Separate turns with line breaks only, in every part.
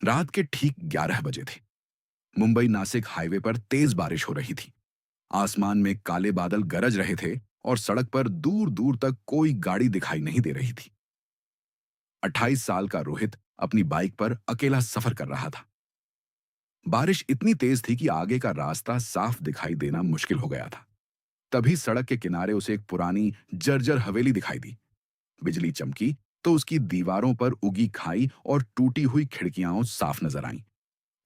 रात के ठीक 11 बजे थे। मुंबई नासिक हाईवे पर तेज बारिश हो रही थी। आसमान में काले बादल गरज रहे थे और सड़क पर दूर दूर तक कोई गाड़ी दिखाई नहीं दे रही थी। 28 साल का रोहित अपनी बाइक पर अकेला सफर कर रहा था। बारिश इतनी तेज थी कि आगे का रास्ता साफ दिखाई देना मुश्किल हो गया था। तभी सड़क के किनारे उसे एक पुरानी जर्जर हवेली दिखाई दी। बिजली चमकी तो उसकी दीवारों पर उगी खाई और टूटी हुई खिड़कियां साफ नजर आईं।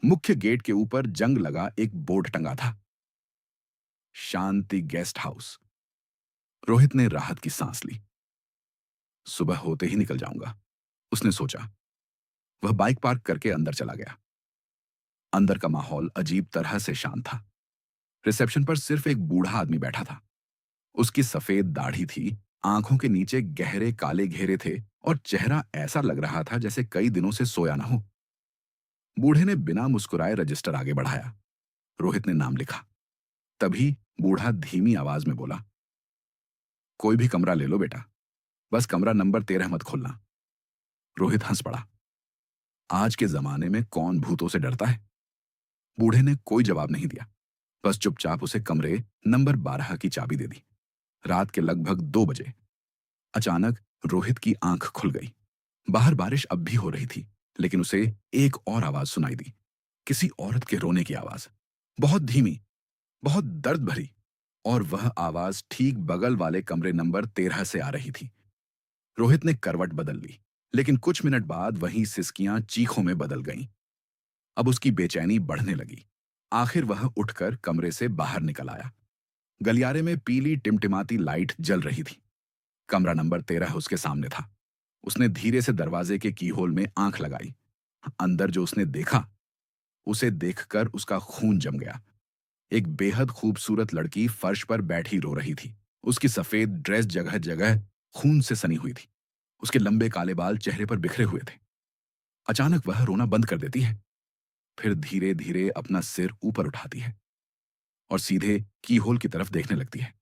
मुख्य गेट के ऊपर जंग लगा एक बोर्ड टंगा था, शांति गेस्ट हाउस। रोहित ने राहत की सांस ली। सुबह होते ही निकल जाऊंगा, उसने सोचा। वह बाइक पार्क करके अंदर चला गया। अंदर का माहौल अजीब तरह से शांत था। रिसेप्शन पर सिर्फ एक बूढ़ा आदमी बैठा था। उसकी सफेद दाढ़ी थी, आंखों के नीचे गहरे काले घेरे थे और चेहरा ऐसा लग रहा था जैसे कई दिनों से सोया ना हो। बूढ़े ने बिना मुस्कुराए रजिस्टर आगे बढ़ाया। रोहित ने नाम लिखा। तभी बूढ़ा धीमी आवाज में बोला, कोई भी कमरा ले लो बेटा, बस कमरा नंबर 13 मत खोलना। रोहित हंस पड़ा। आज के जमाने में कौन भूतों से डरता है। बूढ़े ने कोई जवाब नहीं दिया, बस चुपचाप उसे कमरे नंबर 12 की चाबी दे दी। रात के लगभग 2 बजे अचानक रोहित की आंख खुल गई। बाहर बारिश अब भी हो रही थी, लेकिन उसे एक और आवाज सुनाई दी। किसी औरत के रोने की आवाज, बहुत धीमी, बहुत दर्द भरी। और वह आवाज ठीक बगल वाले कमरे नंबर 13 से आ रही थी। रोहित ने करवट बदल ली, लेकिन कुछ मिनट बाद वही सिसकियां चीखों में बदल गईं। अब उसकी बेचैनी बढ़ने लगी। आखिर वह उठकर कमरे से बाहर निकल आया। गलियारे में पीली टिमटिमाती लाइट जल रही थी। कमरा नंबर 13 उसके सामने था। उसने धीरे से दरवाजे के कीहोल में आंख लगाई। अंदर जो उसने देखा, उसे देखकर उसका खून जम गया। एक बेहद खूबसूरत लड़की फर्श पर बैठी रो रही थी। उसकी सफेद ड्रेस जगह जगह खून से सनी हुई थी। उसके लंबे काले बाल चेहरे पर बिखरे हुए थे। अचानक वह रोना बंद कर देती है, फिर धीरे धीरे अपना सिर ऊपर उठाती है और सीधे कीहोल की तरफ देखने लगती है,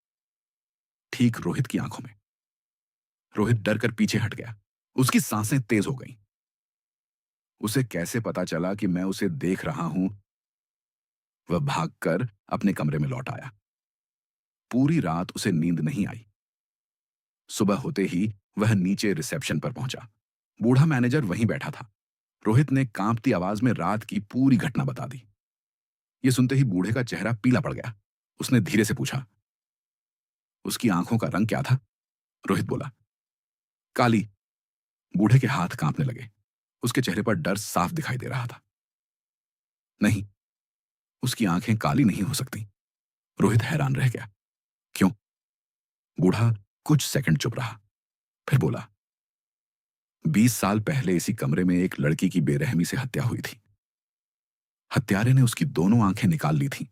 ठीक रोहित की आंखों में। रोहित डर कर पीछे हट गया। उसकी सांसें तेज हो गईं। उसे कैसे पता चला कि मैं उसे देख रहा हूं? वह भागकर अपने कमरे में लौट आया। पूरी रात उसे नींद नहीं आई। सुबह होते ही वह नीचे रिसेप्शन पर पहुंचा। बूढ़ा मैनेजर वहीं बैठा था। रोहित ने कांपती आवाज में रात की पूरी घटना बता दी। यह सुनते ही बूढ़े का चेहरा पीला पड़ गया। उसने धीरे से पूछा, उसकी आंखों का रंग क्या था? रोहित बोला, काली। बूढ़े के हाथ कांपने लगे। उसके चेहरे पर डर साफ दिखाई दे रहा था। नहीं, उसकी आंखें काली नहीं हो सकती। रोहित हैरान रह गया। क्यों? बूढ़ा कुछ सेकंड चुप रहा, फिर बोला, 20 साल पहले इसी कमरे में एक लड़की की बेरहमी से हत्या हुई थी। हत्यारे ने उसकी दोनों आंखें निकाल ली थीं।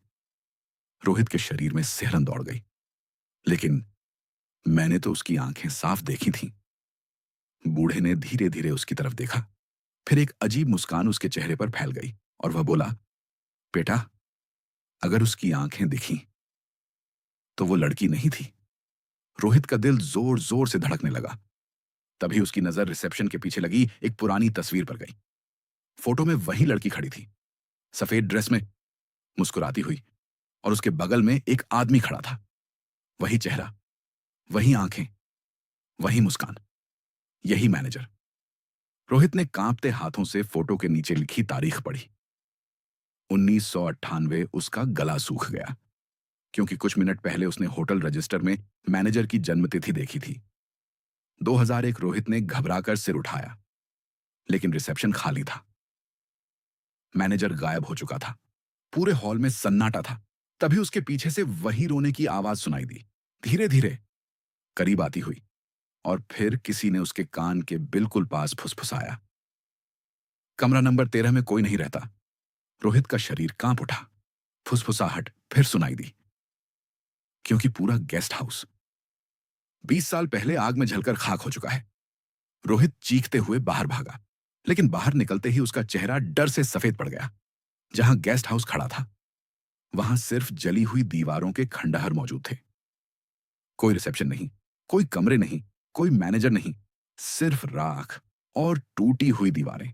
रोहित के शरीर में सिहरन दौड़ गई। लेकिन मैंने तो उसकी आंखें साफ देखी थीं। बूढ़े ने धीरे धीरे उसकी तरफ देखा, फिर एक अजीब मुस्कान उसके चेहरे पर फैल गई और वह बोला, बेटा, अगर उसकी आंखें दिखी तो वो लड़की नहीं थी। रोहित का दिल जोर जोर से धड़कने लगा। तभी उसकी नजर रिसेप्शन के पीछे लगी एक पुरानी तस्वीर पर गई। फोटो में वही लड़की खड़ी थी, सफेद ड्रेस में, मुस्कुराती हुई, और उसके बगल में एक आदमी खड़ा था। वही चेहरा, वही आंखें, वही मुस्कान, यही मैनेजर। रोहित ने कांपते हाथों से फोटो के नीचे लिखी तारीख पढ़ी। 1998। उसका गला सूख गया, क्योंकि कुछ मिनट पहले उसने होटल रजिस्टर में मैनेजर की जन्मतिथि देखी थी। 2001। रोहित ने घबराकर सिर उठाया, लेकिन रिसेप्शन खाली था। मैनेजर गायब हो चुका था। पूरे हॉल में सन्नाटा था। तभी उसके पीछे से वही रोने की आवाज सुनाई दी, धीरे धीरे करीब आती हुई, और फिर किसी ने उसके कान के बिल्कुल पास फुसफुसाया, कमरा नंबर 13 में कोई नहीं रहता। रोहित का शरीर कांप उठा। फुसफुसाहट फिर सुनाई दी, क्योंकि पूरा गेस्ट हाउस 20 साल पहले आग में जलकर खाक हो चुका है। रोहित चीखते हुए बाहर भागा, लेकिन बाहर निकलते ही उसका चेहरा डर से सफेद पड़ गया। जहां गेस्ट हाउस खड़ा था, वहां सिर्फ जली हुई दीवारों के खंडहर मौजूद थे। कोई रिसेप्शन नहीं, कोई कमरे नहीं, कोई मैनेजर नहीं, सिर्फ राख और टूटी हुई दीवारें।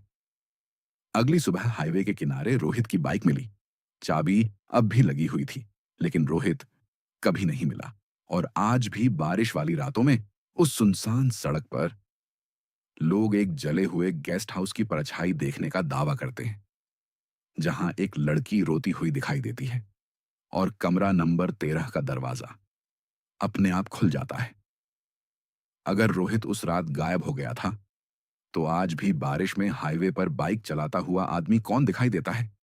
अगली सुबह हाईवे के किनारे रोहित की बाइक मिली। चाबी अब भी लगी हुई थी, लेकिन रोहित कभी नहीं मिला। और आज भी बारिश वाली रातों में उस सुनसान सड़क पर लोग एक जले हुए गेस्ट हाउस की परछाई देखने का दावा करते हैं, जहां एक लड़की रोती हुई दिखाई देती है और कमरा नंबर 13 का दरवाजा अपने आप खुल जाता है। अगर रोहित उस रात गायब हो गया था, तो आज भी बारिश में हाईवे पर बाइक चलाता हुआ आदमी कौन दिखाई देता है?